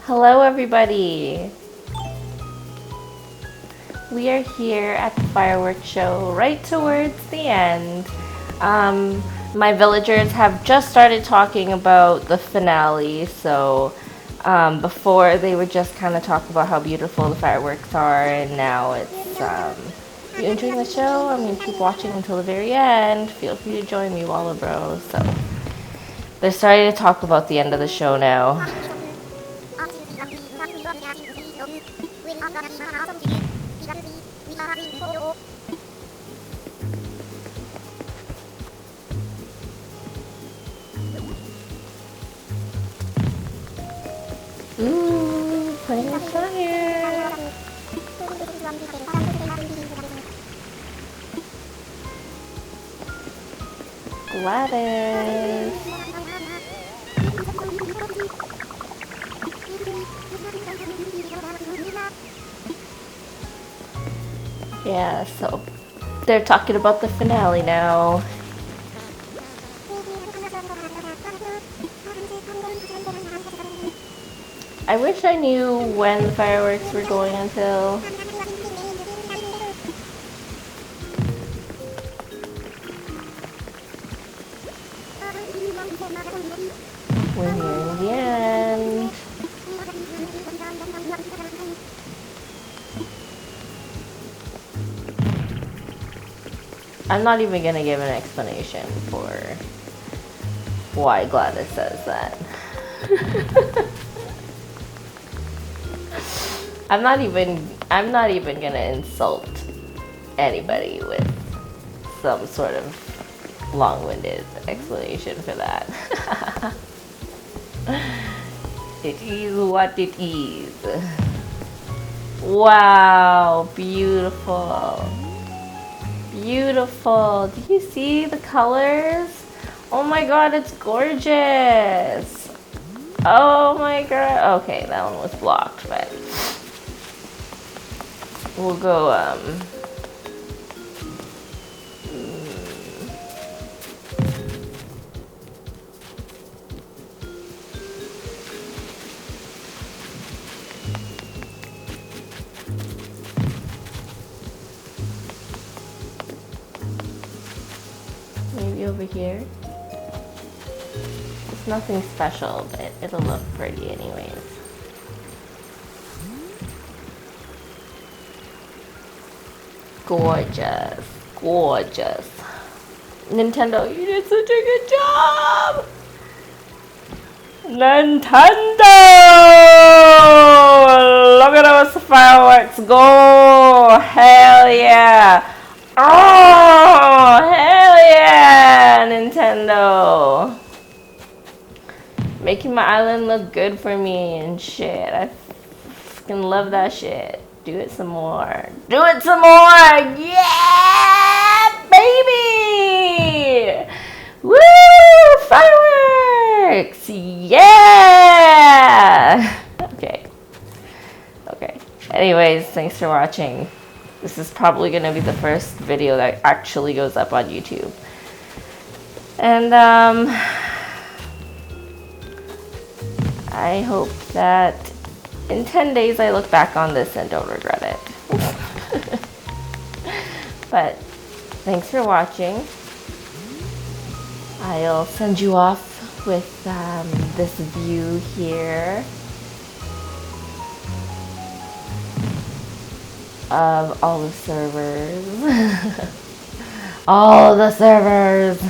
Hello everybody! We are here at the fireworks show right towards the end. My villagers have just started talking about the finale, so before they would just kind of talk about how beautiful the fireworks are, and now it's you enjoying the show? I mean, keep watching until the very end. Feel free to join me, Walla Bros. So they're starting to talk about the end of the show now. Ooh, playing with fire. Gladys. Yeah, so they're talking about the finale now. I wish I knew when the fireworks were going until. We're nearing the end. I'm not even gonna give an explanation for why Gladys says that. I'm not even gonna insult anybody with some sort of long-winded explanation for that. It is what it is. Wow, beautiful. Beautiful. Do you see the colors? Oh my god, it's gorgeous. Oh my god. Okay, that one was blocked, but we'll go maybe over here. It's nothing special, but it'll look pretty anyways. Gorgeous. Gorgeous. Nintendo, you did such a good job! Nintendo! Look at those fireworks go! Hell yeah! Oh, hell yeah, Nintendo! Making my island look good for me and shit. I fucking love that shit. Do it some more. Do it some more! Yeah, baby! Woo! Fireworks! Yeah! Okay. Anyways, thanks for watching. This is probably going to be the first video that actually goes up on YouTube. And I hope that in 10 days I look back on this and don't regret it. But thanks for watching. I'll send you off with this view here of all the servers. All the servers.